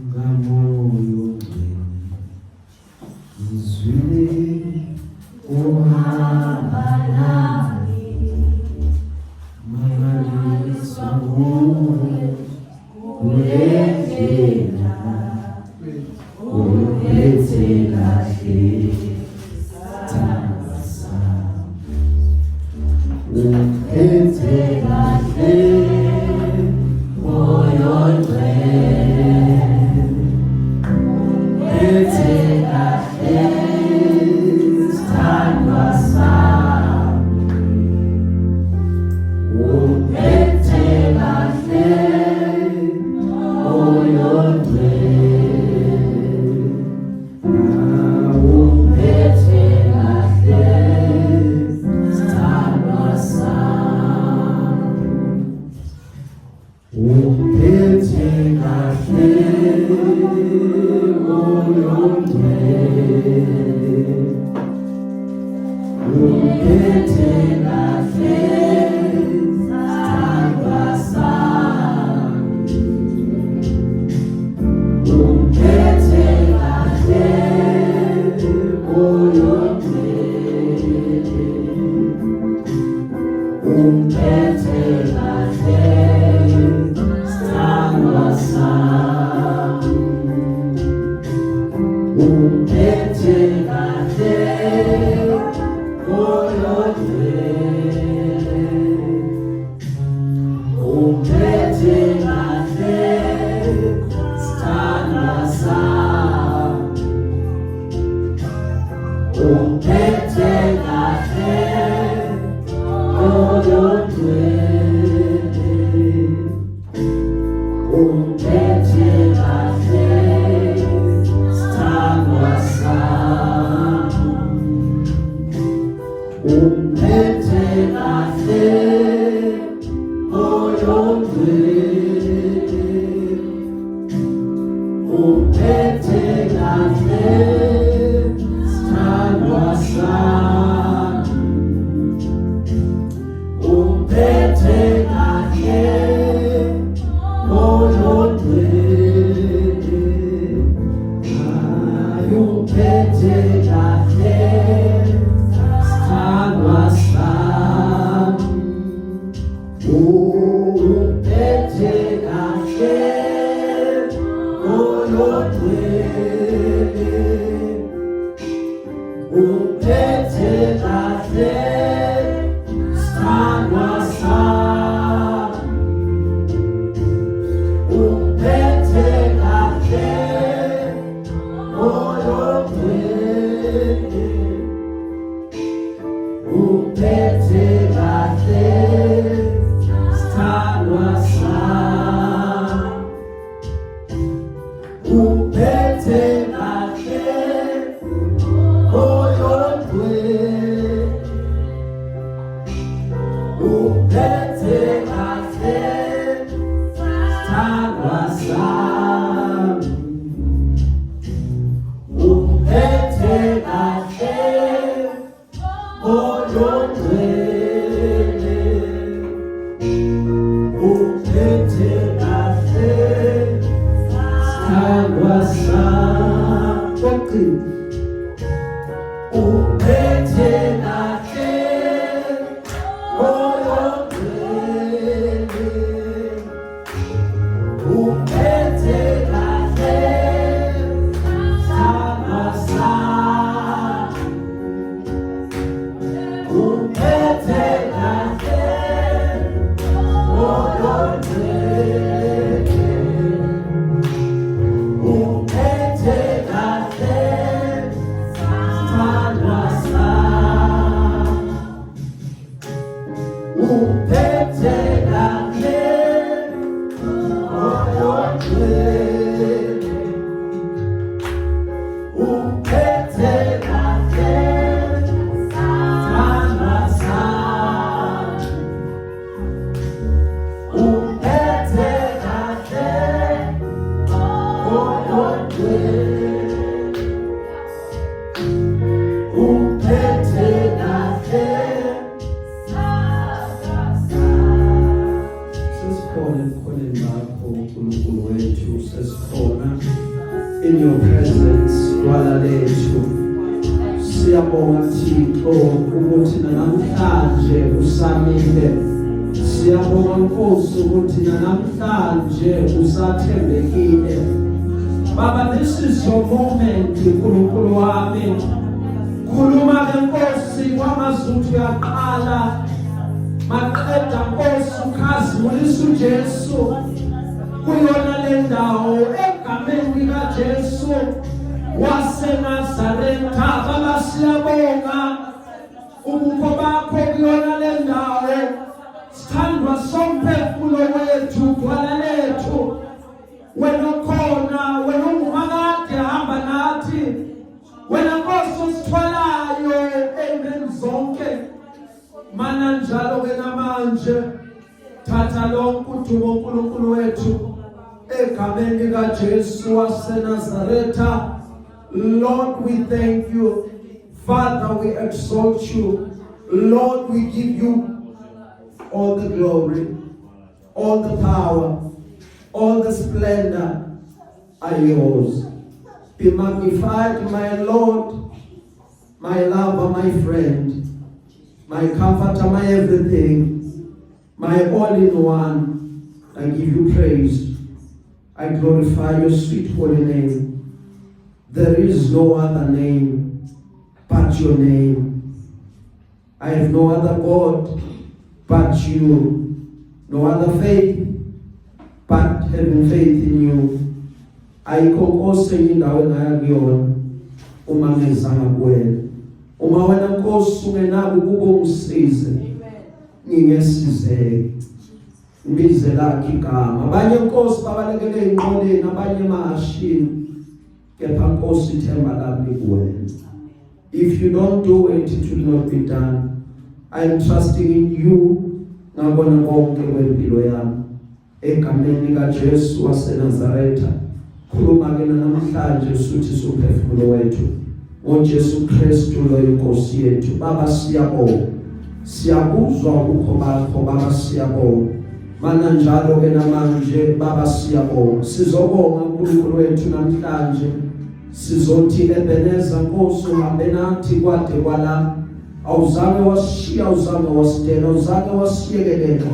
ngamoyo ngizwile uhamba nami, mangaliswa nguwe kule ndlela uphethe kahle isandla sami, uphethe kahle moyo ngcwele, uphethe kahle isandla sami, uphethe kahle moyo in your presence, dwala lethu. Siyabonga Thixo ukuthi namhlanje usamile. Siyabonga Nkosi ukuthi namhlanje usathembekile. Baba, this is your moment, uNkulunkulu wami. Khuluma ke Nkosi kwamazwi yaqala. Maqeda Nkosi ukhazimulisa uJesu. Kuyona le ndawo egameni likaJesu waseNazaretha. Baba, siyabonga ubukho bakho kuyona le ndawo. Sithandwa somphefumulo wethu, dwala lethu. Wena khona, wena ungumakade hamba nathi. Wena Nkosi ositholayo ezimeni zonke. Mana njalo ke namanje thatha lonke udumo uNkulunkulu wethu egameni likaJesu waseNazaretha. Lord, we thank you. Father, we exalt you. Lord, we give you all the glory, all the power, all the splendor are yours. Be magnified, my Lord, my lover, my friend, my comforter, my everything, my all-in-one. I give you praise. I glorify your sweet holy name. There is no other name but your name. I have no other God but you. No other faith but having faith in you. Ayikho indawo engayakuyona uma ngezanga kuwena. Uma wena Nkosi ungenako kubo ungisize, ngingesizeke. Ngibize lakho igama. Abanye Nkosi babalekele enqoleni, abanye emahashini. Kepha Nkosi ithemba lami kuwena. If you don't do it, it will not be done. I am trusting in you. Ngabona konke kwempilo yami. Egameni likaJesu waseNazaretha. Khuluma ke namhlanje suthi somphefumulo wethu. ngoJesu Kristu lo inkosi yethu. Baba, siyabonga. Siyabuzwa ubukho bakho Baba, siyabonga. Mana njalo ke namanje Baba, siyabonga. Sizobonga uNkulunkulu wethu namhlanje. Sizothi Ebeneza Nkosi uhambe nathi kwade kwala. Awuzange washiya, awuzange wasidela, awuzange wasiyekelela.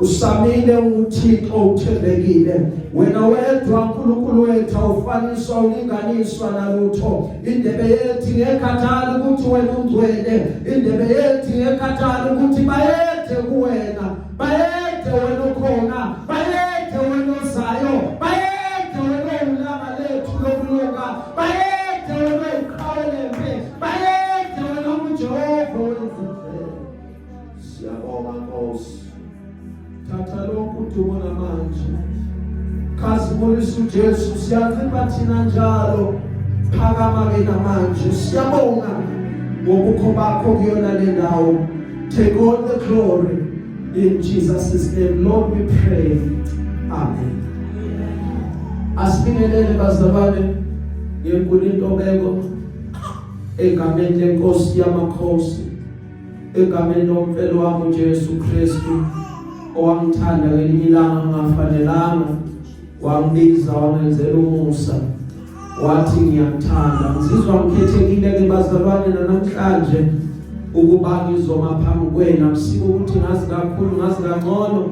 Usamile uThixo uthembekile. Wena wedwa uNkulunkulu wethu awufaniswa ulinganiswa nalutho. Indebe yethu ngekhathali ukuthi wena ungcwele. Indebe yethu ngekhathali ukuthi bayethe kuwena. Bayethe wena ukhona. Bayethe wena ozayo. Bayethe wena ulama lethu lokulunga. Bayethe wena iqhawelembe. Bayethe wena uJehova wezindlela. Siyabonga Nkosi. Thatha lokhu udumo namanje. Khazimulisa uJesu, siyathemba thina njalo. Phakama ke namanje. Siyabonga ngobukho bakho kuyona le ndawo. Take all the glory in Jesus' name. Lord, we pray. Amen. Asibingelele bazalwane ngenkulu intobeko egameni lenkosi yamakhosi, egameni lomfelo wami uJesu Kristu. Owangithanda ngelinye ilanga ngafanelanga, wangibiza wangenzela umusa, wathi ngiyakuthanda. Ngizizwa ngikhethekile ke bazalwane namhlanje ukuba ngizoma phambi kwenu. Akusiko ukuthi ngazi kakhulu, ngazi kangcono,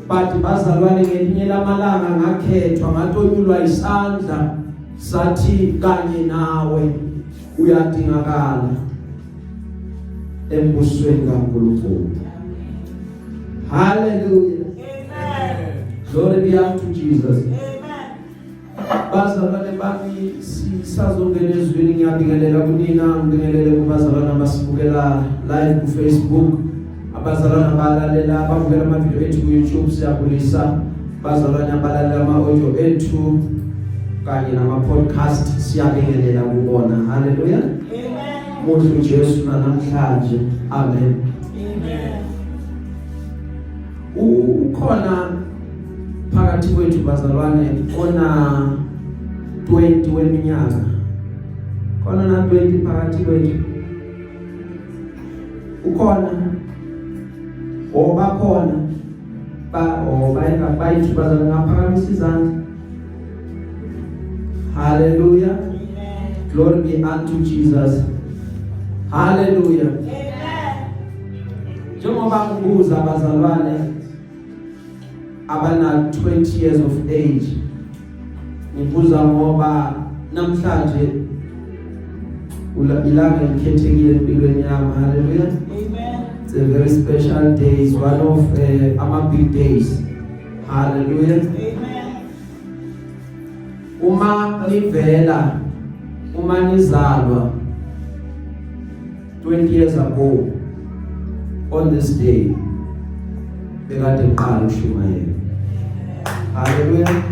but bazalwane ngelinye lamalanga ngakhethwa, ngatonyulwa isandla sathi kanye nawe uyadingakala embusweni kaNkulunkulu. Hallelujah. Amen. Glory be unto Jesus. Amen. Bazalwane bami, sisazongena ezweni ngiyabingelela kunina, ngibingelele kubazalwane abasibukela live ku Facebook, abazalwane abalalela ababukela amavideo ethu ku YouTube, siyabulisa. Bazalwane abalalela ama-audio ethu kanye nama-podcast, siyabingelela kubona. Hallelujah. Amen. Muhle uJesu namhlanje. Amen. Ukhona phakathi kwethu bazalwane ona 20 weminyaka. Khona na 20 phakathi kwethu. Ukhona obakhona bayithu bazalwane ngaphakamisa izandla. Hallelujah. Glory be unto Jesus. Hallelujah. Njengoba ngibuza abazalwane abana 20 years of age, ngibuza ngoba namhlanje ilanga elikhethekile empilweni yami. Hallelujah. Amen. It's a very special day. It's one of our big days. Hallelujah. Amen. Uma nizalwa 20 years ago on this day, bekade ngiqala ukushumayela. Hallelujah.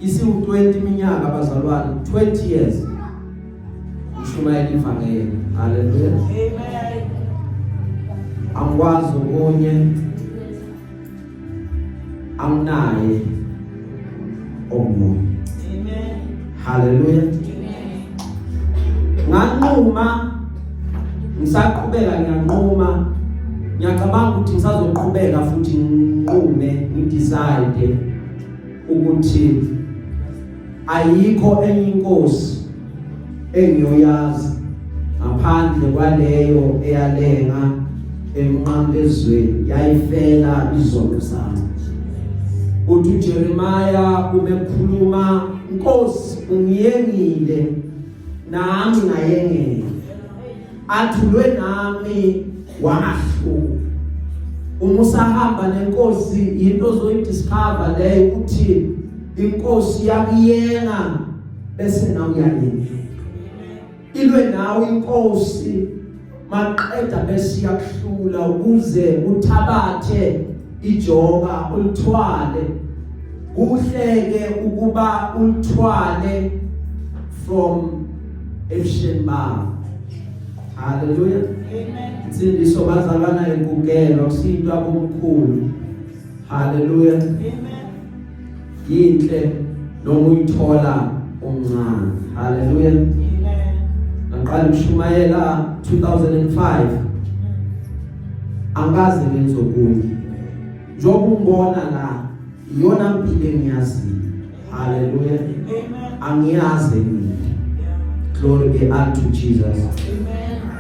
Isi 20 minyaka abazalwane, 20 years ushumayela ivangeli. Hallelujah. Amen. Angikwazi okunye anginaye omunye. Amen. Hallelujah. Nganquma ngisaqhubeka ngiyanquma, ngiyacabanga ukuthi ngisazoqhubeka futhi nginqume ngidecide ukuthi ayikho enye inkosi engiyoyazi ngaphandle kwaleyo eyalenga emnqamlezweni yayifela izono zami. Uthi Jeremiah umekhuluma, Nkosi ungiyengile nami ngayengele, athulwe nami wahlu. Uma usahamba nenkosi into ozoyidiscover leyo ukuthi inkosi yakuyenga bese nawe uyayengela. Ilwe nawe inkosi maqeda bese yakuhlula ukuze uthabathe ijoka ulithwale. Kuhleke ukuba ulithwale from Eshemba. Hallelujah. Amen. Insindiso bazalwana ikugelo kusinto abomkhulu. Hallelujah. Amen. Yinhle noma uyithola omncane. Hallelujah. Amen. Ngaqala ukushumayela 2005. Angaze ngenze okunye. Njoba ungibona la, iyona mpilo engiyazi. Hallelujah. Amen. Angiyazi mina. Glory be unto Jesus. Amen.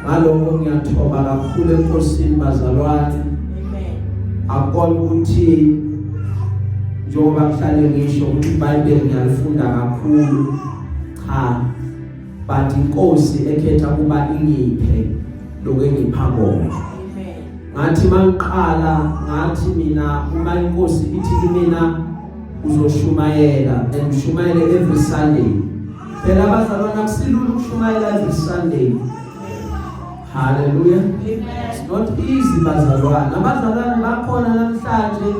Ngalokho ngiyathoba kakhulu enkosini bazalwane. Amen. Akona ukuthi njengoba kuhlale ngisho ukuthi iBhayibheli ngiyalifunda kakhulu, cha, but inkosi ekhetha kuba ingiphe lokho engipha kona. Amen. Ngathi mangiqala ngathi mina uma inkosi ithi kimina uzoshumayela, and ushumayele every Sunday. Phela abazalwana kusilula ukushumayela every Sunday. Hallelujah. Amen. It's not easy bazalwana. Abazalwana bakhona namhlanje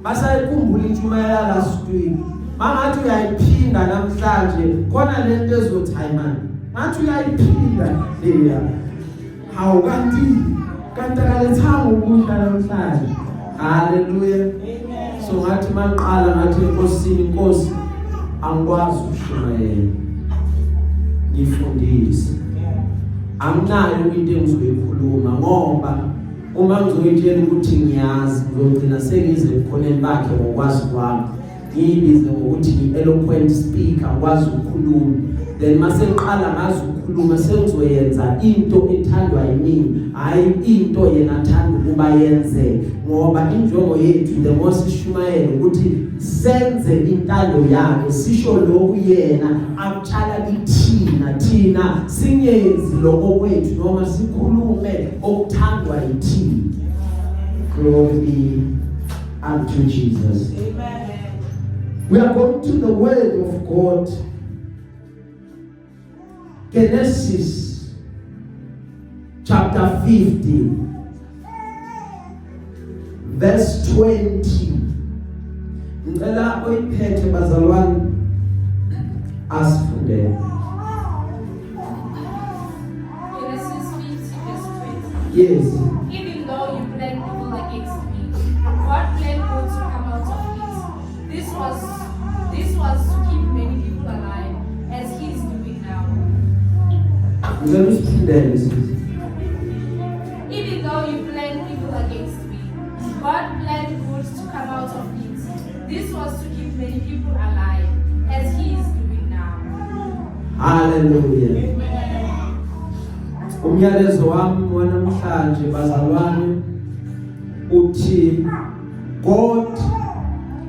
basayikhumbula intshumayela last week. Mangathi uyayiphinda namhlanje khona lento ezothi hayi man, ngathi uyayiphinda leya. Hawu kanti kalethanga ukudla namhlanje. Hallelujah. Amen. So ngathi mangiqala ngathi enkosini, Nkosi angikwazi ukushumayela, ngifundise. Anginayo into engizoyikhuluma ngoba uma ngizoyitshela ukuthi ngiyazi ngizogcina sengize ebukhoneni bakhe ngokwazi kwami. Ngiyibize ngokuthi ngi-eloquent speaker, ngikwazi ukukhuluma. Then mase ngiqala ngazi ukukhuluma sengizoyenza into ethandwa yimi, hayi into yena athanda ukuba yenze. Ngoba injongo yethu the most ishumayela ukuthi senze intando yakhe, sisho lokhu yena akutshala thina singenzi lokho kwethu noma sikhulume okuthandwa yithina. Glory be unto Jesus. Amen. We are going to the word of God. Genesis chapter 50 verse 20. Ngicela oyiphethe bazalwane asifunde. Genesis 50 verse 20. Yes. Even though you plan evil against me, God planned good to come out of it. This was to keep many people alive, as He is doing now. Ngicela usifundele. Even God planned good to come out of it. This was to keep many people alive, as He is doing now. Hallelujah. Umyalezo wami wanamhlanje bazalwane uthi God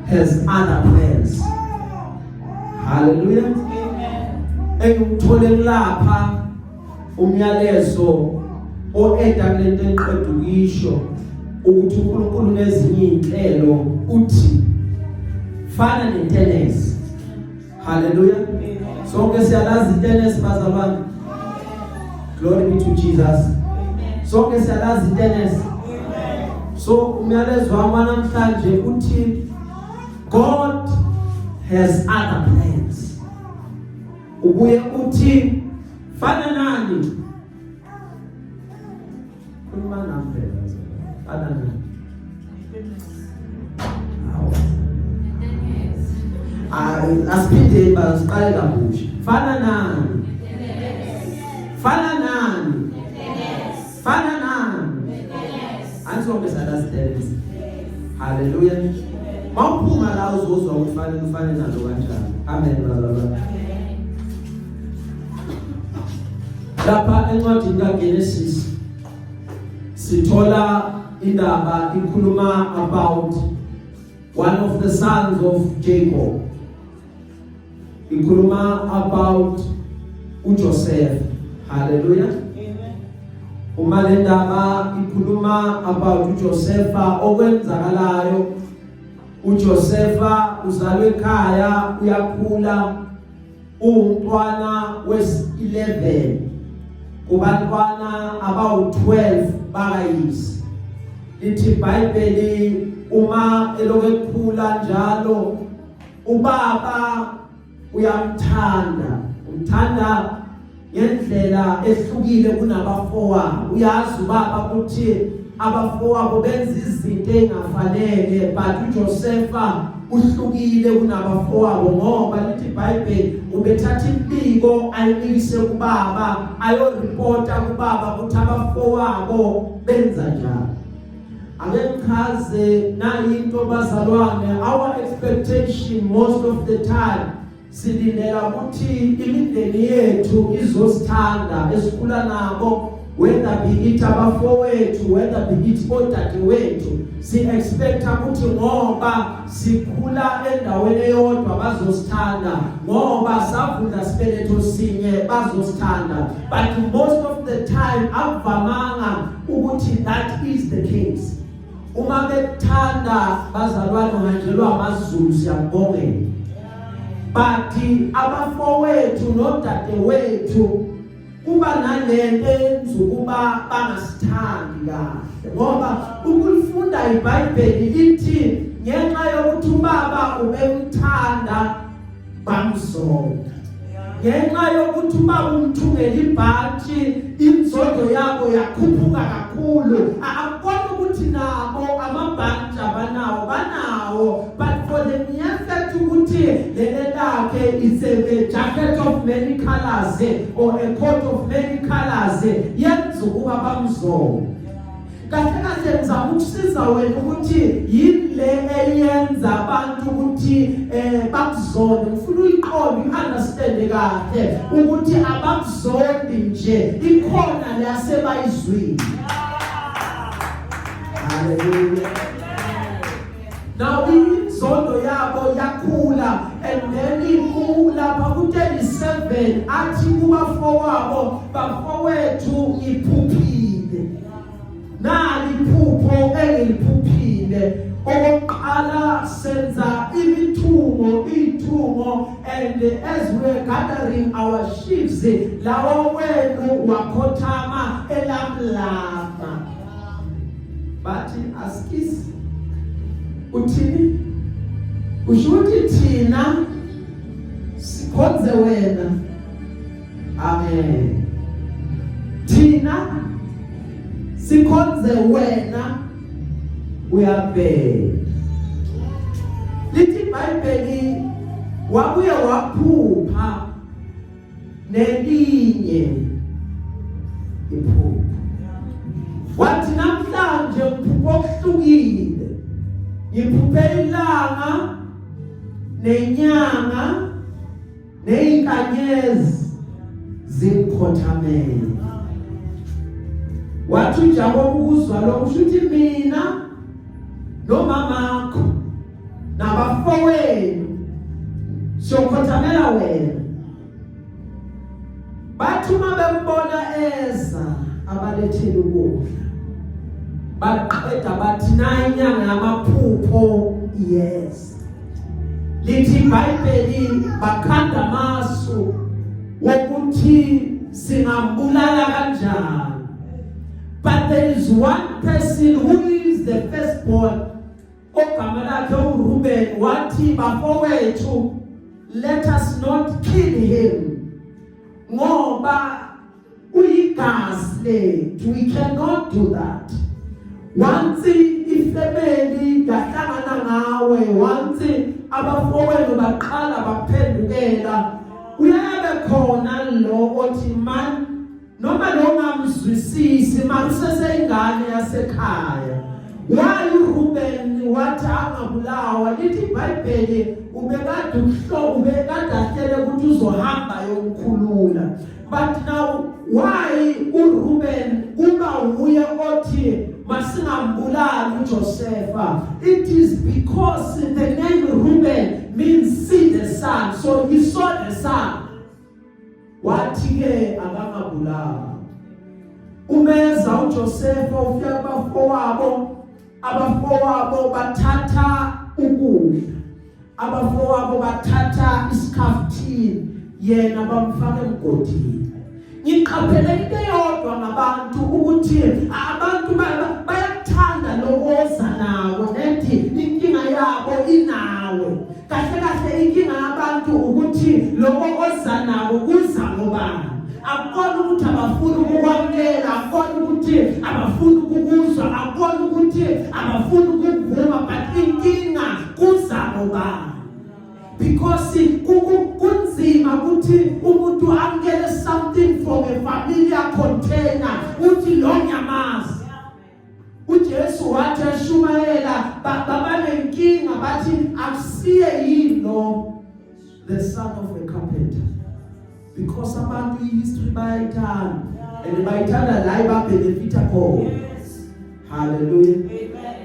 has other plans. Hallelujah. Engithole lapha umyalezo oeda kulento enqedwe ukisho ukuthi uNkulunkulu nezinye inhlelo uthi fana netennis. Hallelujah. Sonke siyalazi tennis bazalwane. Glory be to Jesus. Sonke siyalazi tennis. So umyalezo wami namhlanje uthi God has other plans. Ubuye uthi fana nani? Kumana phela. Fana nani? Asipinde basiqale kabusha. Fana nani? Fana nani? Fana nani? Ansonke siyalazi. Hallelujah. Mawuphuma la uzozwa ufane nalo kanjani. Amen bazalwane. Lapha encwadini kaGenesis sithola indaba ikhuluma about one of the sons of Jacob. Ikhuluma about uJoseph. Hallelujah. Uma le ndaba ikhuluma about uJosepha okwenzakalayo. uJosepha uzalwe ekhaya uyakhula umntwana wes-11 kubantwana abawu-12 bakayise. Lithi iBhayibheli uma eloku ekhula njalo ubaba uyamthanda, umthanda ngendlela ehlukile kunabafowabo. Uyazi ubaba ukuthi abafowabo benza izinto engafanele, but uJosepha uhlukile kunabafowabo ngoba lithi iBhayibheli ubethatha impiko ayibikise kubaba, ayoripota kubaba ukuthi abafowabo benza njani. Angechaze na into bazalwane, our expectation most of the time silindela ukuthi imindeni yethu izosithanda esikhula nabo, whether be it abafowethu, whether be it odadewethu, si expect ukuthi ngoba sikhula endaweni eyodwa bazosithanda, ngoba savunda sibeletho sinye bazosithanda. But most of the time akuvamanga ukuthi that is the case. Uma bethanda bazalwane nganjelwa amazulu siyabongela. But abafowethu nodadewethu kuba nalento enza ukuba bangasithandi kahle, ngoba ukulifunda iBhayibheli lithi ngenxa yokuthi ubaba ubemthanda bamzonda, ngenxa yokuthi ubaba umthungela ibhanti inzondo yabo yakhuphuka kakhulu. Akubona ukuthi nabo amabhanti abanawo banawo, but for the mere fact ukuthi lele lakhe is a jacket of many colors or a coat of many colors yenza ukuba bamzonda. Kahle kahle ngizama ukusiza wena ukuthi yile eyenza abantu ukuthi bakuzonde. Ngifuna uyiqonde uunderstand kahle ukuthi abakuzondi nje, ikhona le asebayizwini. Hallelujah. Now inzondo yabo yakhula, and then lapha ku-37 athi kubafowabo, bafowethu iphuphile. Nali iphupho engiliphuphile. Okokuqala senza ithungo, and as we're gathering our sheaves, lawo wenu wakhothama elamlama. Bathi askisi uthini? Ushuthi thina sikhonze wena. Amen. Thina sikhonze wena uyabheka. Lithi iBhayibheli wabuye waphupha nelinye iphupho. Wathi namhlanje uphupho okuhlukile. ngiphuphe ilanga nenyanga nezinkanyezi zimkhothamele. Wathi uJakobe ukuzwa lokho ushuthi mina nomamakho nabafowenu sokhothamela wena. Bathi uma bembona eza abalethele ukudla baqeda bathi nanyanga yamaphupho yes. Lithi iBhayibheli bakhanda amasu wokuthi singambulala kanjani. But there is one person who is the firstborn ogama lakhe uReuben wathi bafowethu let us not kill him ngoba uyigazi lethu. We cannot do that. Once ifamily yahlangana ngawe, once abafowethu baqala baphendukela, uyabe khona lo othi man noma lo ngamzwisisi makusese ingane yasekhaya. Why uReuben wathi angabulawa? Lithi iBhayibheli ubekade ubekade ahlele ukuthi uzohamba yomkhulula. But now why uReuben kuba uye othi masingambulali uJosepha? It is because the name Reuben means see the sun. So he saw the sun. Wathi ke akangabulawa. Umeza uJosepha ufika abafowabo bathatha ukudla. Abafowabo bathatha isikhafuthini yena bamfaka emgodini. Ngiqaphele into eyodwa ngabantu ukuthi abantu bayathanda lokoza nawo nethi inkinga yabo inawe. Kahle kahle inkinga yabantu ukuthi lokoza nawo kuza ngobani. Akukona ukuthi abafuna ukwamukela, akukona ukuthi abafuna ukukuzwa, akukona ukuthi abafuna ukuvuma, but inkinga kuza ngobani. Because kunzima ukuthi umuntu amukele something from a familiar container uthi lo nyamazi. uJesu wathi eshumayela babanenkinga bathi akusiye yilo the son of a carpenter. Because abantu history bayithanda and bayithanda la ibabenefita khona. Hallelujah. Amen.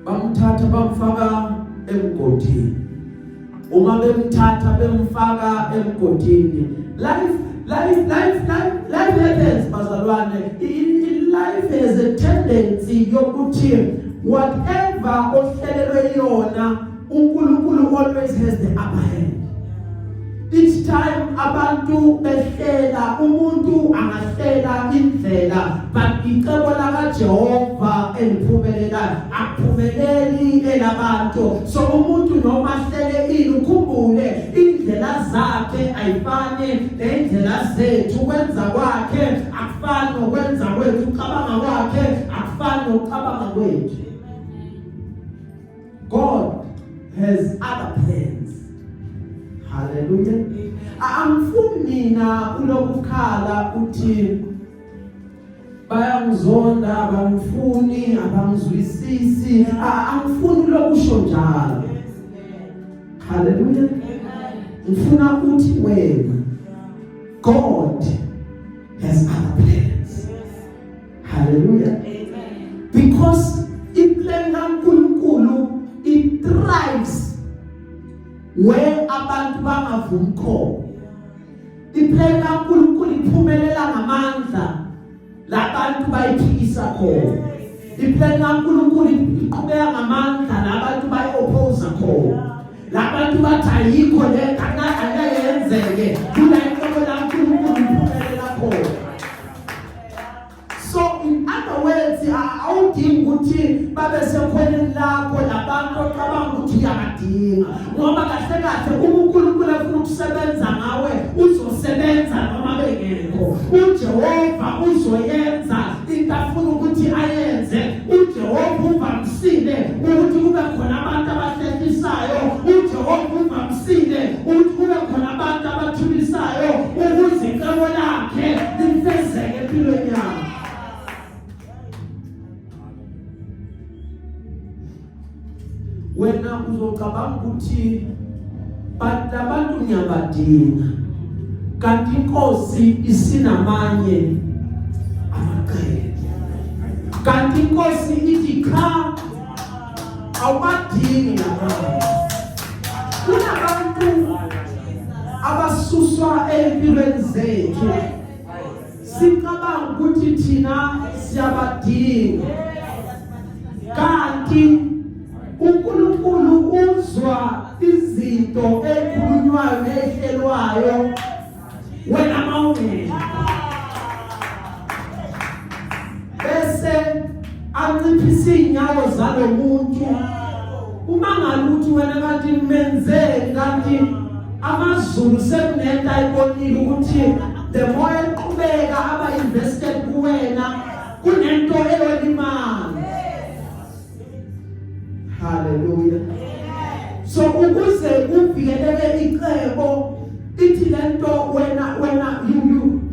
Bamthatha bamfaka emgodini. Uma bemthatha bemfaka emgodini. Life happens bazalwane. Life has a tendency yokuthi whatever ohlelelwe yona uNkulunkulu always has the upper hand. Each time abantu behlela umuntu angahlela indlela, but icebo lakaJehova eliphumelela akuphumeleli elabantu. So umuntu noma hlele ini ukhumbule indlela zakhe ayifani nendlela zethu. Kwenza kwakhe akufani nokwenza kwethu, ucabanga kwakhe akufani nokucabanga kwethu. God has other plans. Hallelujah. Angifuni mina kulokukhala uthi bayangizonda, abangifuni, abangizwisisi. Angifuni lokusho njalo. Hallelujah. Ngifuna ukuthi wena God has other plans. Hallelujah. Because iplan kaNkulunkulu it thrives where abantu bangavumi khona. Iplan kaNkulunkulu iphumelela ngamandla labantu bayiphikisa khona. Iplan kaNkulunkulu iqhubeka ngamandla labantu bayi-oppose khona. Labantu bathi ayikho le angeke yenzeke kula inqobo laNkulunkulu iphumelela khona. So in other words, awudingi ukuthi babe sekhoneni lakho labantu ocabanga ukuthi uyabadinga. Ngoba kahle kahle uNkulunkulu afuna ukusebenza ngawe, uzosebenza noma bengekho. uJehova uzoyenza into afuna ukuthi ayenze. uJehova uvamisile ukuthi kube khona abantu abahlekisayo. uJehova uvamisile ukuthi kube khona abantu abathulisayo ukuze icebo lakhe lifezeke empilweni yakho. wena uzocabanga ukuthi abantu ngiyabadinga, kanti inkosi isinamanye amaqembu. Kanti inkosi ithi cha, awubadingi labantu. Kunabantu abasuswa empilweni zethu, sicabanga ukuthi thina siyabadinga, kanti uNkulunkulu uzwa izinto ekhulunywayo nehlelwayo wena mawungena, bese anciphisa inyawo zalo muntu. Uma ngaluthi wena kanti menzeni, kanti amazulu sekunento ayibonile ukuthi the more eqhubeka aba invested kuwena kunento eyolimali. Hallelujah. So ukuze kuvikeleke icebo, ithi lento wena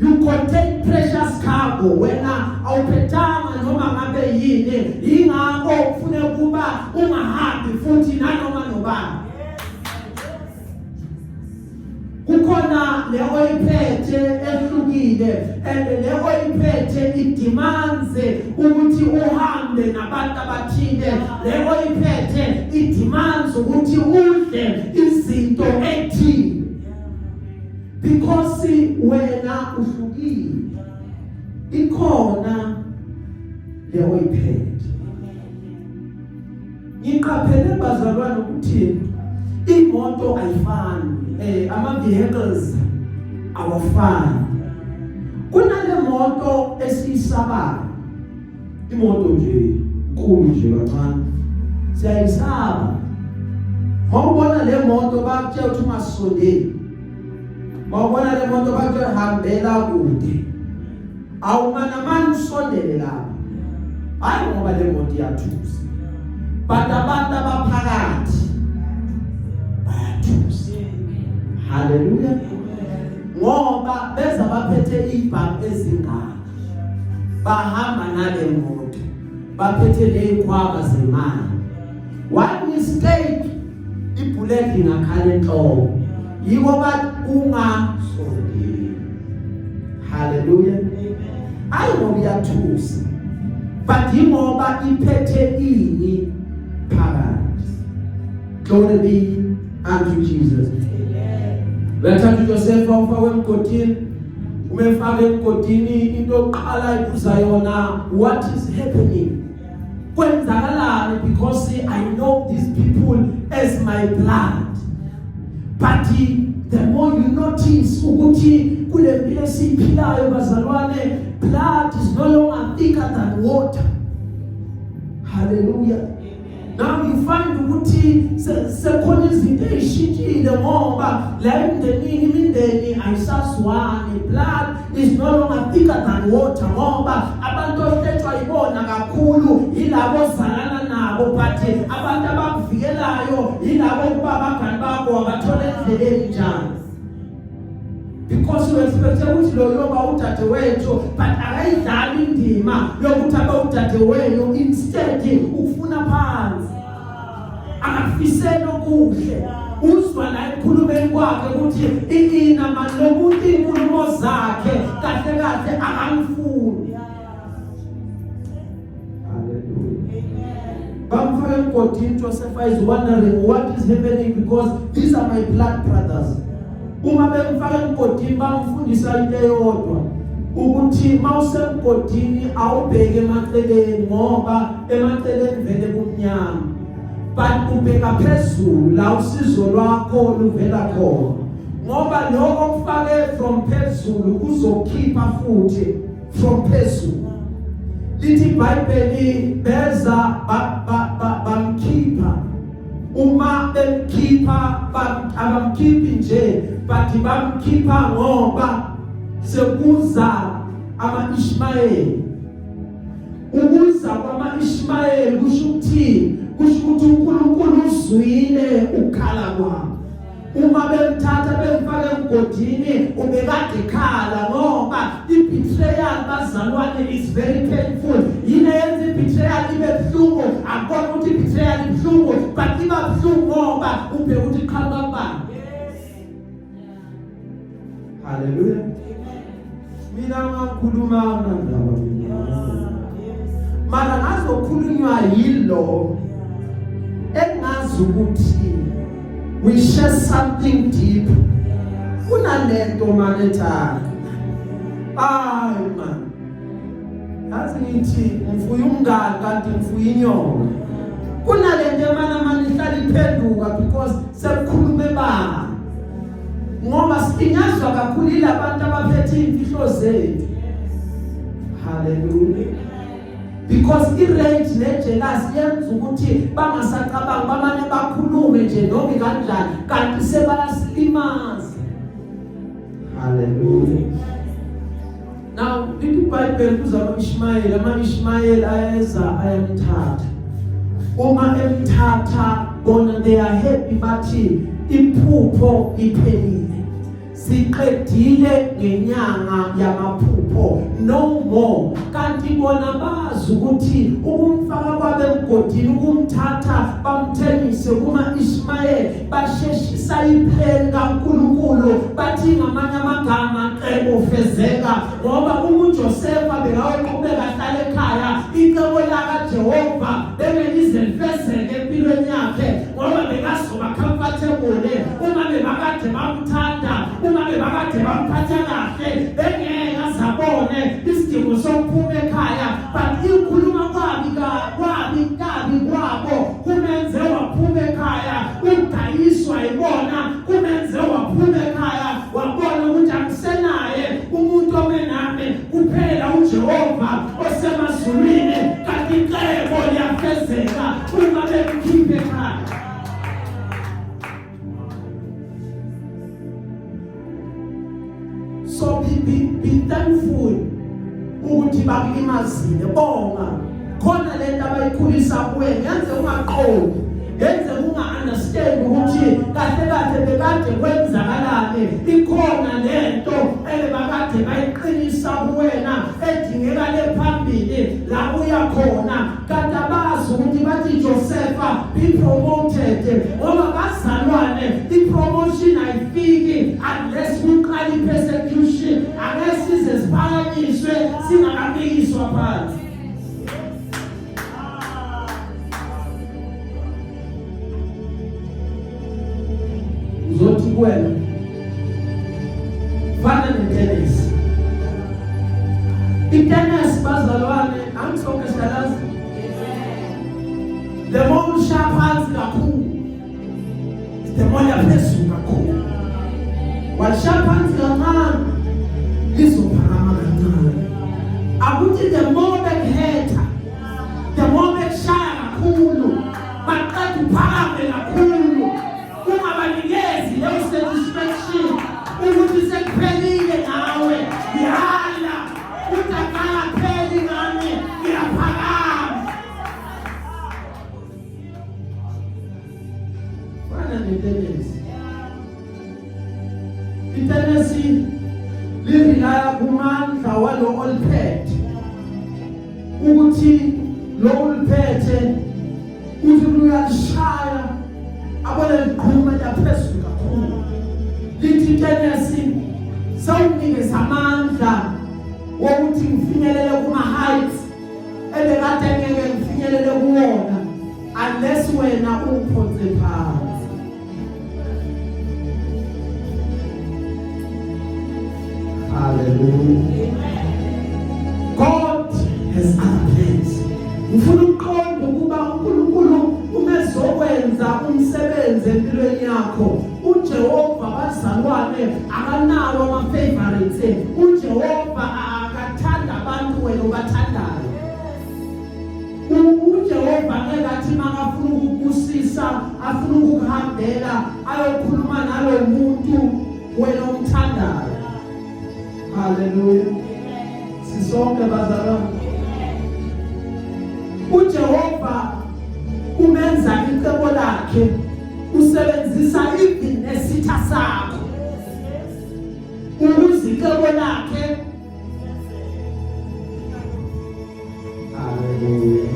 you contain precious cargo, wena awuphethanga noma ngabe yini, ingakho ufune kuba ungahambi futhi nanoma nobani. Kukhona le oyiphethe ehlukile, and le oyiphethe idemands ukuthi uhambe nabantu abathile. Le oyiphethe idemands ukuthi udle izinto ethile, because wena uhlukile. Ikhona le oyiphethe. Ngiqaphele bazalwane ukuthi imoto ayifani, ama-vehicles awafani. Kunale moto esiyisabayo, imoto nje nkulu nje kancane, siyayisaba. Mawubona le moto bakutshela ukuthi ungasondeli, mawubona le moto bakutshela hambela kude, awumanamani usondele lapha. Hayi ngoba le moto iyathusa, but abantu abaphakathi bayathusa. Hallelujah. Ngoba beza baphethe ibhaki ezingaka, bahamba nale moto, baphethe lezikhwama zemali. One mistake, ibullet ingakhala enhloko, yiko bathi ungasondeli. Hallelujah. Ayi ngoba iyathusa, but yingoba iphethe ini phakathi. Glory be unto Jesus. Wethatha uJosepha ufake emgodini, umefaka emgodini, into yokuqala ibuza yona, what is happening? Kwenzakalani? Because I know these people as my blood. But the more you notice ukuthi kule mpilo esiphilayo bazalwane, blood is no longer thicker than water. Hallelujah. Now you find ukuthi sekhona izinto ezishintshile ngoba la emndenini imindeni ayisaswani. Blood is no longer thicker than water ngoba abantu ohlethwa yibona kakhulu yilabo ozalana nabo, but abantu abakuvikelayo yilabo kuba abangani bakho abathola endleleni njani. Because you expect ukuthi lo yoba udadewethu, but akayidlali indima yokuthi abe udadewethu, instead ufuna phansi, akafisela okuhle. Uzwa la ekhulumeni kwakhe ukuthi ina manje lokuthi inkulumo zakhe kahle kahle akangifuni. Hallelujah. Bamfaka emgodini, Joseph is wondering what is happening, because these are my blood brothers. Uma bemfaka emgodini bamfundisa into eyodwa, ukuthi mawusemgodini awubheke emaceleni ngoba emaceleni vele kumnyama, but ubheka phezulu la usizo lwakho luvela khona, ngoba lokho okufake from phezulu kuzokhipha futhi from phezulu. Lithi iBhayibheli beza bamkhipha, uma bemkhipha abamkhiphi nje, but bamkhipha ngoba sekuza ama-Ishmayeli. Ukuza kwama-Ishmayeli kusho ukuthi uNkulunkulu uzwile ukukhala kwabo. Uma bemthatha bemfaka emgodini ubekade ekhala ngoba i-betrayal bazalwane is very painful. Yini yenza i-betrayal ibe buhlungu? Akukho ukuthi i-betrayal ibuhlungu, but iba Hallelujah. Mina ngakhuluma ngandaba mara ngazokhulunywa yilo engazi ukuthi we share something deep kunalento manetha man yazi ngithi mfuya umngani kanti mfuya inyonga kunalento manje ihlala iphenduka because sekukhulume ba ngoba sinyazwa kakhulu ilabantu abaphethe imfihlo zethu. Hallelujah. Because irage nejealous yenza ukuthi bangasacabanga bamane bakhulume nje noma kanjani kanti sebayasilimaza. Hallelujah. Now lithi iBhayibheli kuzama Ishmael ayeza ayamthatha. Uma emthatha bona they are happy bathi iphupho iphelile. Siqedile ngenyanga yamaphupho no more. Kanti bona bazi ukuthi ukumfaka kwabe emgodini ukumthatha bamthengise kuma Ishmael basheshisa ipheli kaNkulunkulu bathi ngamanye amagama ebofezeka ngoba uJosepha bekayoqhubeka hlala ekhaya icebo laka Jehova bengenize lifezeke empilweni yakhe ngoba bekazoba comfortable uma bebakade bamthanda uma bebakade bamphatha kahle bengeke azabone isidingo sokuphuma ekhaya but ikhuluma kabi kwabo kumenze waphuma ekhaya udayiswa ibona kumenze waphuma ekhaya wabona ukuthi akusenaye umuntu omename kuphela uJehova osemazulwini kanti icebo liyafezeka uma bemkhiphe ekhaya. So be thankful ukuthi bakulimazile bonga khona lento abayikhulisa kuwe yenze ungaqondi yenze unga-understand ukuthi kahle bekade kwenzakalani ikhona lento ebekade bayiqinisa kuwena edingekale phambili la uya khona kanti abazi ukuthi bathi Josepha be promoted ngoba bazalwane i-promotion ayifiki unless kuqala i-persecution unless size siphakanyiswe singakabikiswa phansi. Uzothi kuwena fana netennis. Itennis bazalwane angisoke sidalazi the more ushaphansi kakhulu the more yaphezulu kakhulu washaphansi kancane lizophakama kancane akuthi the more bekheta the more beshaya kakhulu baqeda uphakame kakhulu ungabanikezi leyo satisfaction ukuthi sekuphelile nawe yala utakapheli ngami ngiyaphakama fana netennis. Itennis lirelaya kumandla walo olphethe ukuthi lo olphethe uthi uyashaya abone liqhuma yaphezulu kakhulu. Lithi itennis sawunike samandla wokuthi ngifinyelele kuma heights ebekade ngeke ngifinyelele kuwona unless wena uphonse phansi. Hallelujah. God has other plans. Ufuna ukuqonda ukuba uNkulunkulu umezokwenza umsebenzi empilweni yakho. uJehova bazalwane akanawo ama-favorites. uJehova akathanda abantu wena obathandayo. uJehova ngeke athi makafuna ukubusisa afuna ukukuhambela ayokhuluma nalo muntu wena omthandayo. Hallelujah. Sisonke bazalwane. uJehova umenza icebo lakhe usebenzisa even nesitha sakho ukuze icebo lakhe. Hallelujah.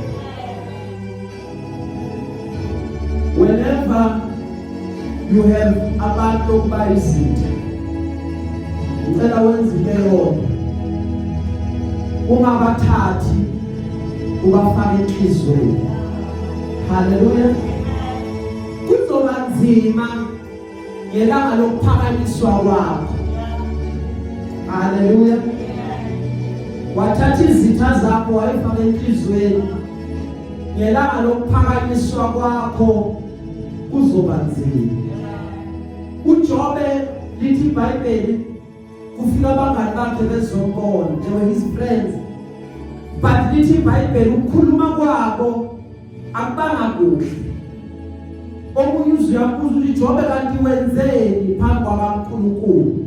Whenever you have abantu bayizitha ngicela wenze into eyodwa. Ungabathathi ubafaka enhlizweni. Hallelujah. Kuzoba nzima ngelanga lokuphakanyiswa kwakho. Hallelujah. Wathatha izitha zakho wayifaka enhlizweni. Ngelanga lokuphakanyiswa kwakho kuzoba nzima. uJobe lithi iBhayibheli kufika abangani bakhe bezombona, they were his friends. But lithi iBhayibheli ukukhuluma kwabo akubanga kuhle. Omunye uyabuza ukuthi Jobe kanti wenzeni phambi kwaNkulunkulu?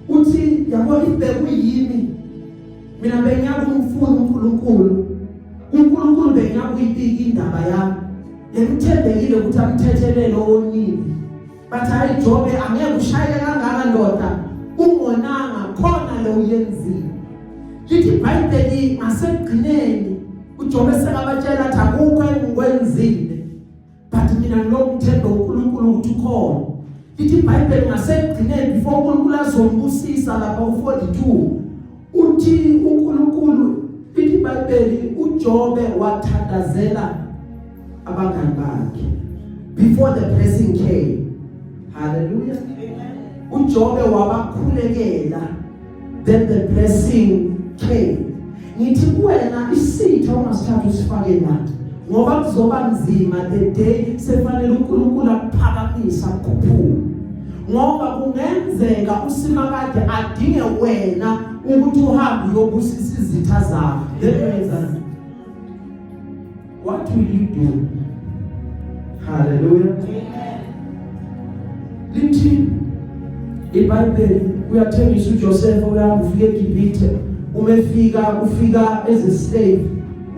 Uthi yabo ibekuyimi mina bengiyakumfuna uNkulunkulu. uNkulunkulu bengiyakuyibika indaba yami. Yemthembekile ukuthi amthethelele onini. But hayi Jobe angeke ushaye kangaka ndoda. Ungonanga khona lo uyenzile. Lithi iBhayibheli ngasekugcineni uJobe sekabatshela athi akukho engikwenzile. But mina ngilomthemba uNkulunkulu ukuthi ukhona. Lithi iBhayibheli ngasekugcineni before uNkulunkulu azombusisa lapha u42 uthi uNkulunkulu lithi iBhayibheli uJobe wathandazela abangani bakhe before the blessing came. Hallelujah. uJobe wabakhulekela, then the blessing came. Ngithi kuwena isitha ungasithatha usifake la ngoba kuzoba nzima the day sefanele uNkulunkulu akuphakamise akukhuphule. Ngoba kungenzeka uSimakade adinge wena ukuthi uhambe uyobusisa izitha zakho. What will you do? Hallelujah. Lithi iBhayibheli uyathengisa uJoseph uyahamba ufike eGibhithe. Ufika as a slave,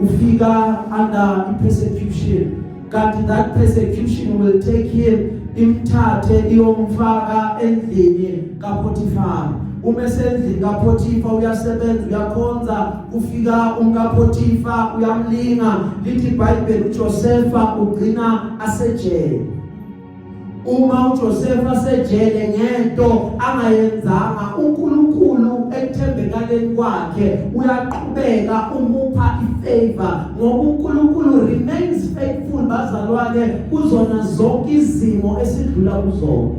ufika under persecution. Kanti that persecution will take him imthathe iyomfaka endlini kaPotifar. Umesendlini kaPotifar uyasebenza uyakhonza, ufika umkaPotifar uyamlinga. Lithi iBhayibheli uJoseph ugcina asejele. Uma uJoseph asejele ngento angayenzanga, uNkulunkulu ekuthembekaleni kwakhe uyaqhubeka umupha ifavor ngoba uNkulunkulu remains faithful bazalwane kuzona zonke izimo esidlula kuzona.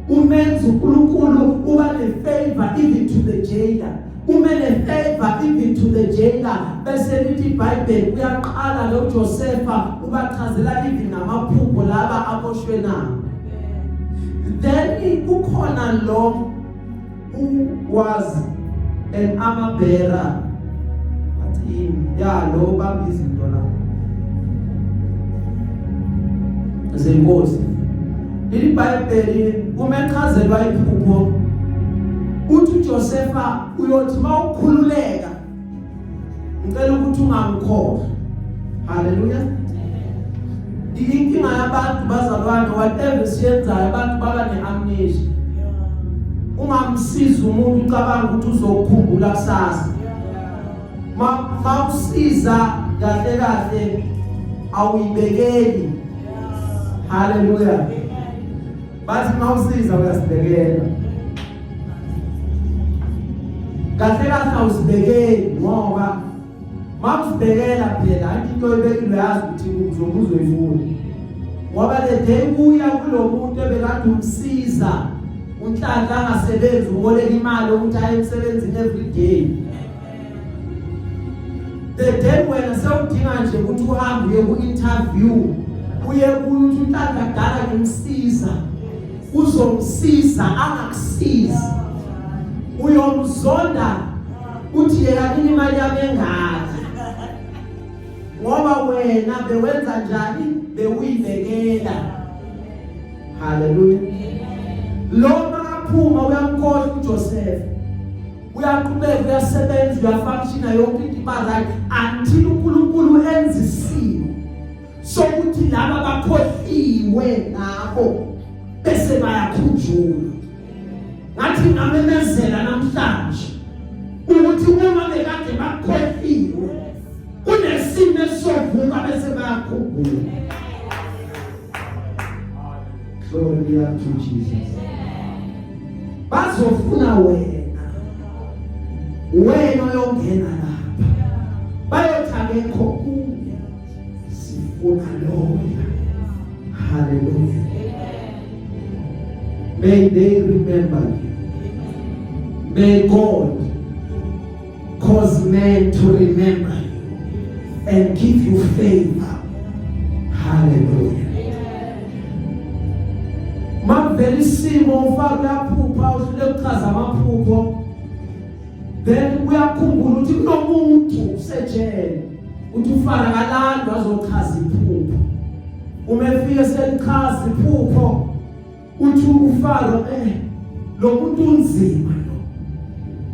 Umenza uNkulunkulu uba nefavor even to the jailer. Umene favor even to the jailer. Bese lithi iBhayibheli uyaqala lo Joseph ubachazela even namaphupho laba aboshwe na. Then ukhona lo who was an armor bearer. Ya lo bamba izinto la. Zenkosi. iBhayibheli umechazelwa iphupho. Uthi uJoseph uyothi mawukhululeka ngicela ukuthi ungangikhohlwa. Hallelujah. Inkinga yabantu bazalwane whatever siyenzayo abantu baba neamnesia. Ungamsiza umuntu ucabanga ukuthi uzokukhumbula kusasa. Mawusiza kahle kahle awuyibekeli. Hallelujah. Bathi mawusiza uyasibekela. Kahle kahle awusibekeli ngoba mawusibekela phela into ebekilwe yazi ukuthi uzobuzo ifuna. Ngoba le day uya kulomuntu ebekade umsiza unhlanhla angasebenzi uboleka imali ukuthi aye emsebenzini every day. The day wena sewudinga nje ukuthi uhambe uye ku-interview uye kuthi unhlanhla kudala ngimsiza uzomsiza angakusiza. Uyomzonda uthi yena imali yami engaka ngoba wena bewenza njani bewuyibekela. Hallelujah. Lo makaphuma uyamkhohlwa uJoseph. Uyaqhubeka uyasebenza uyafunctiona yonke into ibazayo until uNkulunkulu enzisile sokuthi laba bakhohliwe nabo bese bayakhunjulwa. Ngathi ngamemezela namhlanje ukuthi uma bekade bakhohliwe kunesimo esovuka bese bayakhumbula. Glory to Jesus. bazofuna wena oyongena lapha, bayothi akekho kuye, sifuna loya. Hallelujah. May they remember you. May God cause men to remember you and give you favor. Hallelujah. Maveli simo ufaka phupha uhlekuchaza amaphupho, then uyakhumbula ukuthi kunomuntu usejele uthi ufana kalandwa azochaza iphupho. Umefika selichaza iphupho uthi uFaro lo muntu unzima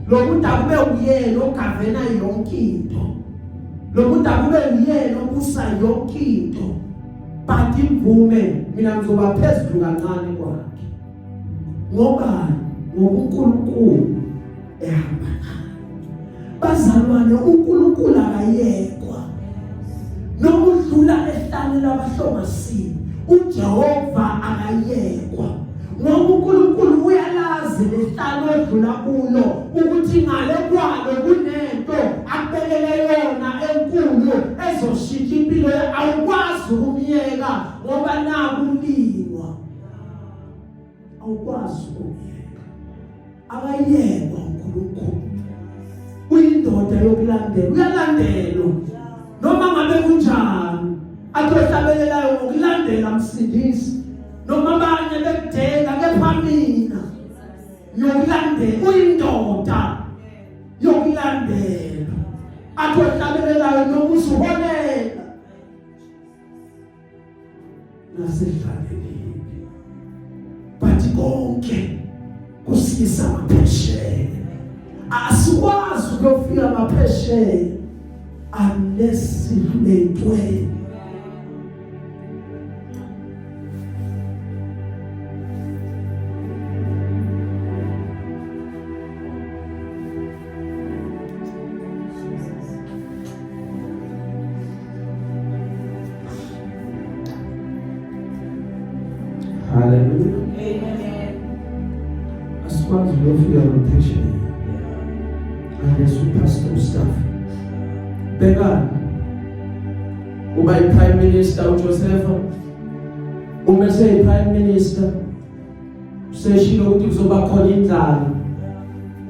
lo muntu akube uyena ogavena yonke into, lo muntu akube uyena obusa yonke into, but imvume mina ngizoba phezulu kancane kwakhe. Ngoba uNkulunkulu ehamba naye. Bazalwane, uNkulunkulu akayekwa. Noma udlula ehlane labahlongasini, uJehova akayekwa. Ngoba uNkulunkulu uyalazi lehlane odlula kulo ukuthi ngale kwalo kunento akubekele yona enkulu ezoshintsha impilo. Awukwazi ukumyeka ngoba naku ulingwa. Awukwazi ukumyeka. Akayekwa uNkulunkulu. Uyindoda yokulandela, uyalandelwa noma ngabe kunjani. Atohlabelelayo ngokulandela msindisi, noma abanye bekudeka kepha mina yokulandela. Uyindoda yokulandela, atohlabelelayo noma usuholela nasehlalelile, but konke kusisa amaphesheya. Asikwazi ukufika amaphesheya unless sifletwe. Hallelujah. Amen. Asikwazi ukufika amaphesheya unless upastor stuff. Beka uba i-Prime Minister uJosepha, umese i-Prime Minister seshilo ukuthi kuzoba khona indlala.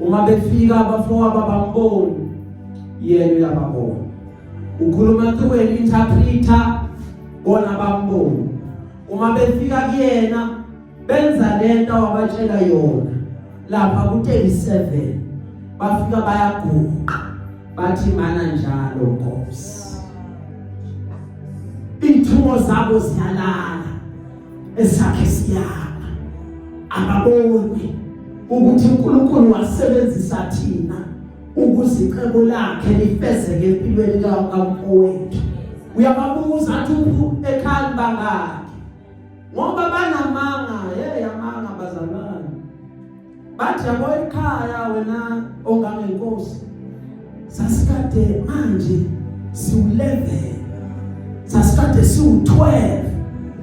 Uma befika abafowabo abamboni, yena uyababona. Ukhuluma kuwe interpreter, bona bamboni. Uma befika kuyena benza lento abatshela yona. Lapha ku-37 bafika bayaguqa, bathi mana njalo Nkosi. Inthumo zabo ziyalala, esakhe siyama. Ababoni ukuthi uNkulunkulu wasebenzisa thina ukuze icebo lakhe lifezeke empilweni kaMfowethu. Uyababuza athi ekhaya bangaki, ngoba banamanga, amanga bazalwane. Bathi yabo ekhaya wena ongangenkosi, sasikade manje siu-11, sasikade siu-12.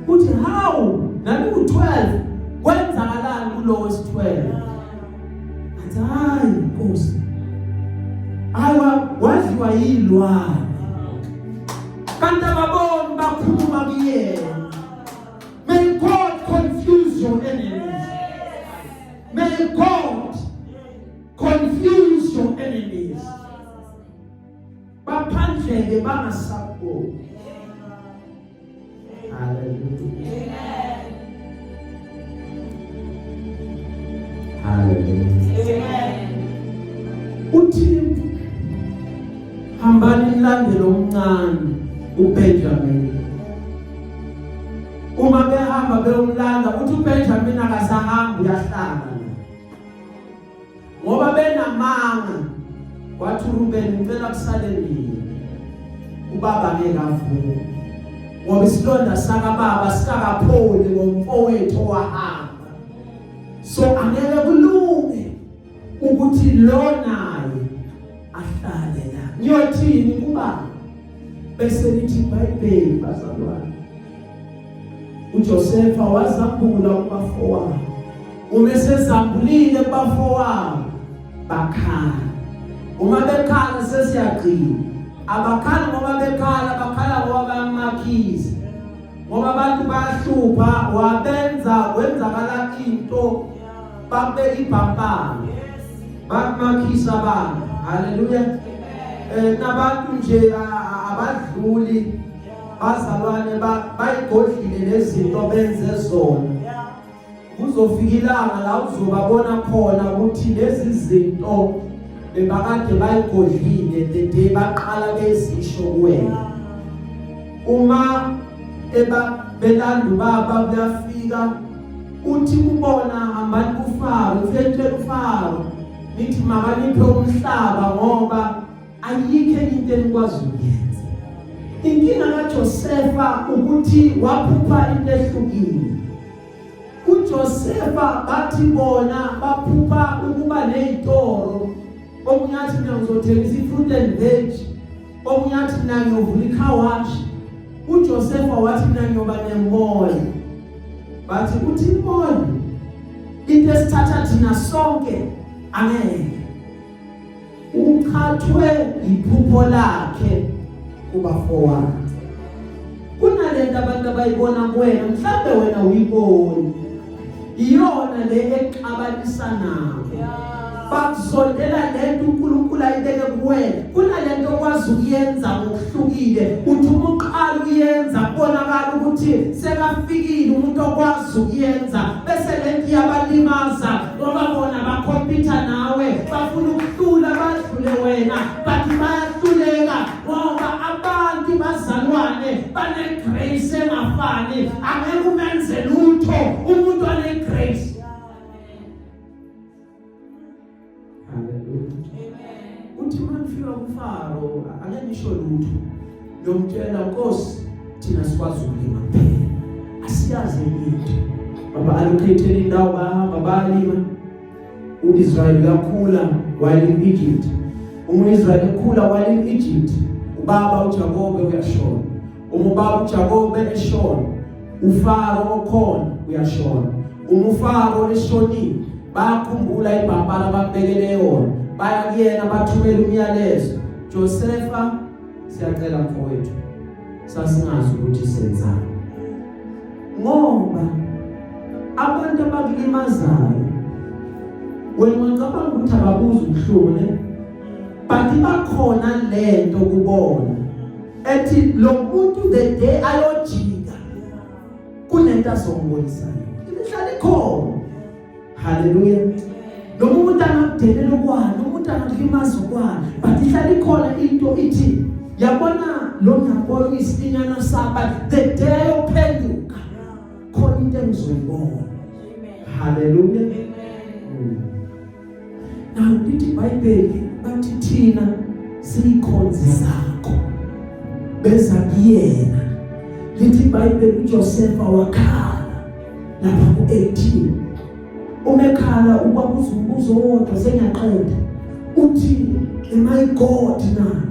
Uthi how nani u-12 kwenzakalani kulo wesi-12? Athi hayi Nkosi, wadliwa yilwane. Kanti ababoni bakhuluma kuyena. May God confuse your enemies. May God confuse your enemies. Baphandleke bangasabo. Hallelujah. Hallelujah. Uthi hambani nilandele omncane uBenjamin. Uma behamba beyomlanda uthi uBenjamin akasahamba uyahlala. Ngoba benamanga wathi uRuben ngicela kusale mina. Ubaba ngeke avume. Ngoba isilonda saka baba sikakapholi ngomfowethu owahamba. So angeke kulunge ukuthi lo naye ahlale la. Ngiyothini kuba bese lithi iBhayibheli bazalwane, uJosepha wazabula kubafowabo uma sesambulile bafowabo bakhala. Uma bekhala sesiyaqina. Abakhali ngoba bekhala, bakhala ngoba bayamakhiza. Ngoba abantu bayahlupha, wabenza kwenzakala into babeka ibhampana. Bakumakhisa abantu. Haleluya. Nabantu nje abadluli bazalwane bayigodlile lezinto benze zona. Kuzofika ilanga la uzobabona khona ukuthi lezi zinto bebakade bayigodlile the baqala bezisho kuwena. Uma belandu baba buyafika uthi kubona hambani kuFaro, ufethe uFaro nithi makaniphe umhlaba ngoba ayikho into enikwazi ukuyenza. Inkinga kaJosefa ukuthi waphupha into ehlukile. uJosefa bathi bona baphupha ukuba nezitoro. Omunye athi mina ngizothengisa ifruit and veg, omunye athi mina ngiyovula icar wash. uJosefa wathi mina ngiyoba nemall. Bathi uthi mall into esithatha thina sonke angeke. Ukhathwe iphupho lakhe kubafowabo. Kunalento abantu abayibona kuwena, mhlawumbe wena uyiboni. Iyona le exabanisa nawo. Bakusondela lento uNkulunkulu ayibeke kuwena. Kunalento okwazi ukuyenza ngokuhlukile. Uthi uqala uyenza bonakala ukuthi sekafikile umuntu okwazi ukuyenza. Bese lento iyabalimaza ngoba bona bakhompyutha nawe. Bafuna ukuhlula badlule wena. Bathi bayahluleka ngoba abantu bazalwane bane-grace engafani. Angeke umenze lutho umuntu one-grace. Uthi manifika kuFaro angeke nisho lutho. Ngiyomtshela Nkosi thina sikwazi ukulima kuphela. Asiyazi into. Baba allocate indawo bahamba balima. uIsrael yakhula while in Egypt. Israel ekhula while in Egypt. Ubaba uJakobe uyashona. Ubaba uJakobe eshona. uFaro okhona uyashona. uFaro eshonile. Bakhumbula ibhapala ababekele yona. Bayakuyena bathumela umyalezo. Josefa siyacela mfowethu. Sasingazi ukuthi senzani. Ngoba abantu abakulimazayo wena ngicabanga ukuthi ababuza ubuhlungu ne. Bathi bakhona lento kubona. Ethi lo muntu the day ayojika kunento azombonisayo. Imhlali khona. Hallelujah. Lo muntu angakudelela kwani, umuntu angakulimaza kwani, but ihlali khona into ithi yabona lo ngapolo isinyana saba the day ophenduka khona into engizoyibona. Hallelujah. Now lithi iBhayibheli bathi thina siyikhonzi zakho beza kuyena. Lithi iBhayibheli uJosefa wakhala lapha ku-18. Umekhala ukwabuza umbuzo wodwa sengiyaqeda. Uthi am I God now?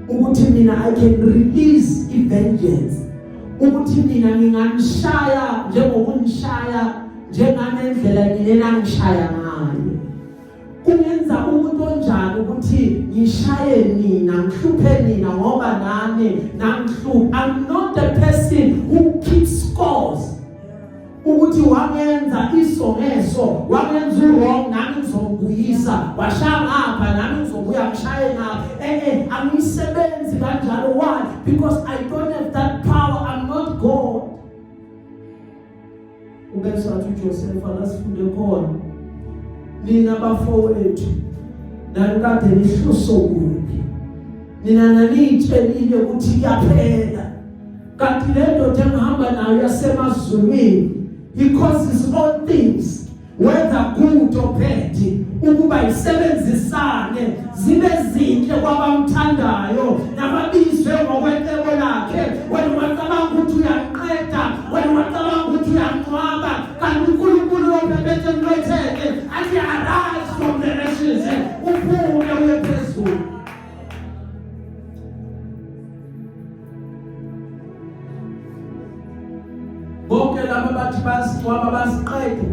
Ukuthi mina I can release vengeance. Ukuthi mina nginganishaya njengokunishaya njenganendlela nina ngishaya ngayo. Kungenza umuntu onjani ukuthi ngishaye nina ngihluphe nina ngoba nami nangihlupha. I'm not a person who keeps scores. Ukuthi wangenza isongeso, wangenza wrong nami ngizobuyisa, washaya ngapha nami ngizobuya ngishaye ngapha. Angisebenzi kanjalo. Why? Because I don't have that power. I'm not God. Ubese wathi uJosefa lasifunde khona. Nina bafowethu nankade nihloso kuphi. Nina nanitshelile ukuthi kuyaphela. Kanti lento engihamba nayo yasemazulwini he causes all things whether good or bad ukuba isebenzisane zibe zinhle kwabamthandayo nababizwe ngokwenteko lakhe. Wena wacabanga ukuthi uyaqeda, wena wacabanga ukuthi uyanqwaba, kanti uNkulunkulu ophethe emletheke athi arise from the ashes uphume uye phezulu. Bonke laba bathi basiqede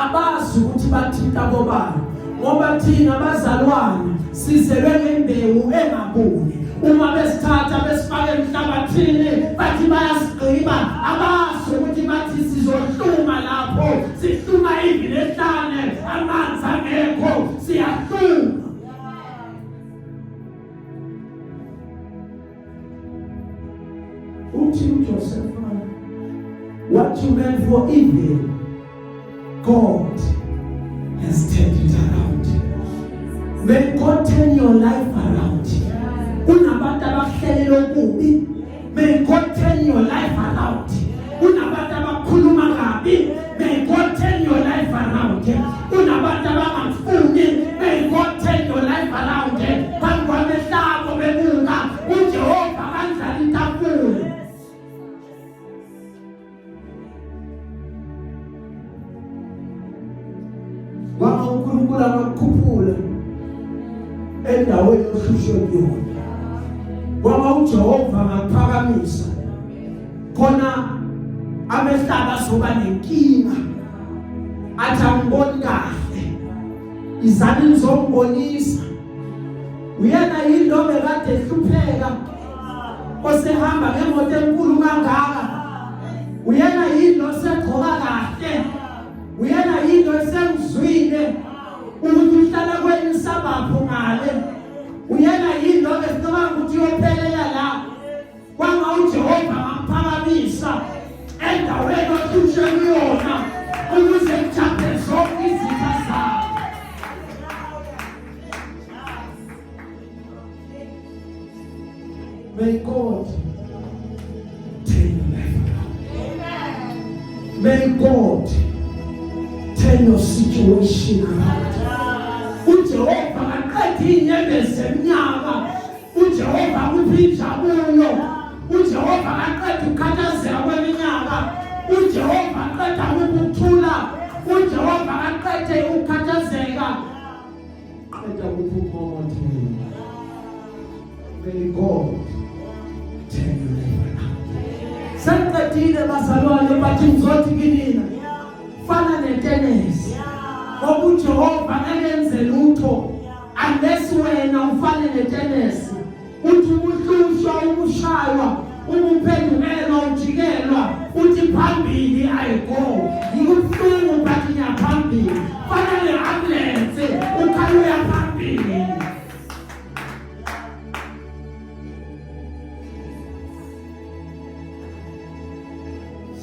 abazi ukuthi bathinta bobani ngoba thina bazalwane sizelwe ngembewu engabuni. Uma besithatha besifaka emhlabathini bathi bayasigqiba, abazi ukuthi bathi sizohluma lapho, sihluma ivini ehlane, amanzi angekho, siyahluma. Uthi uJoseph, what you meant for evil, God has turned it around. May God turn your life around. Unabantu abahlelele okubi, may God turn your life around. Unabantu abakhuluma kabi, may God turn your life around. Unabantu abangafuni, may God turn your life around. Bangwamehlabo bebuka uJehova kanjani itafula. Wama uNkulunkulu akukhuphula endaweni oshushe kuyona. Wama uJehova ngaphakamisa khona amehlaba soba nenkinga, athi angiboni kahle, izani nizombonisa. Uyena yilo bekade ehlupheka osehamba ngemoto enkulu kangaka, uyena yilo segqoka kahle, uyena yilo esengizwile ukuthi uhlala kwenye sabapho ngale, uyena yilo besicabanga ukuthi uyophelela la. Kwanga uJehova ngamphakamisa endaweni oshushe kuyona ukuze kujape zonke izitha zakhe. May God turn your life around. May God turn your situation around. uJehova akaqedi inyembezi eminyaka, uJehova akuphi injabulo, uJehova akaqedi ukukhathazeka kweminyaka, uJehova aqeda ukuthula, uJehova aqede ukukhathazeka, aqeda ukumomothela. May God turn your life around. Sengqedile bazalwane bathi ngizothi kinina fana netenesi, ngoba uJehova akenze lutho unless wena ufane netenesi. Uthi ukuhlushwa, ukushaywa, ukuphendukelwa, ujikelwa, uthi phambili ayigo, yikubuhlungu but ngiyaphambili. Fana ne-ambulance ukhaluya phambili.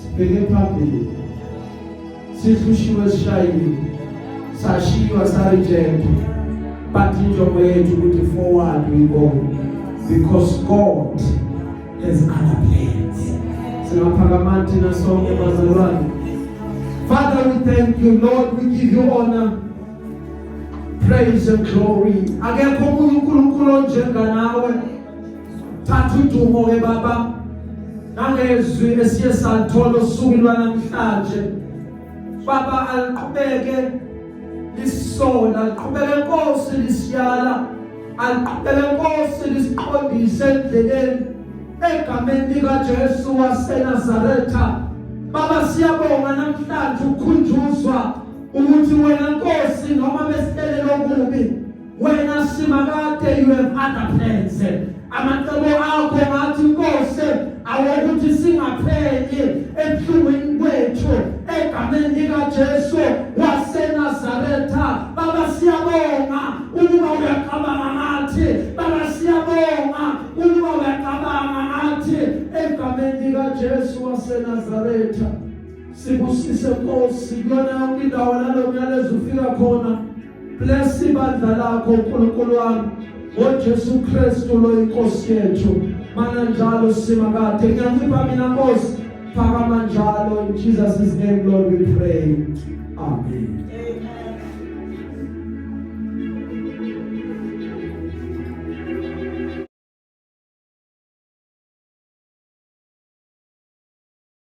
Sibheke phambili, sihlushiwe sishayile, sashiywa sarejectwa, but injongo yethu ukuthi forward we go because God has other plans. Singaphakama thina sonke bazalwane. Father, we thank you, Lord, we give you honor, praise and glory. Akekho omunye uNkulunkulu onjenganawe. Thatha udumo ke Baba, nangezwi esiye salithola usuku lwanamhlanje. Baba, aliqhubeke lisola, aliqhubeke Nkosi lisiyala, aliqhubeke Nkosi lisiqondise endleleni egameni likaJesu waseNazaretha. Baba, siyabonga namhlanje ukukhunjuzwa ukuthi wena Nkosi noma besihlelele okubi, wena simakade you have other plans. Amacebo akho ngathi Nkosi awokuthi singaphenyi ebuhlungwini kwethu egameni likaJesu waseNazaretha. Baba, siyabonga ukuba uyaqabanga ngathi. Baba, siyabonga ukuba uyaqabanga ngathi egameni likaJesu waseNazaretha. Sibusise Nkosi kuyona yonke indawo nalo myalezo ufika khona. Bless ibandla lakho uNkulunkulu wami, ngoJesu Kristu lo inkosi yethu. Mana njalo simakade ngiyangipha mina Nkosi, phakama njalo in Jesus' name Lord we pray. Amen.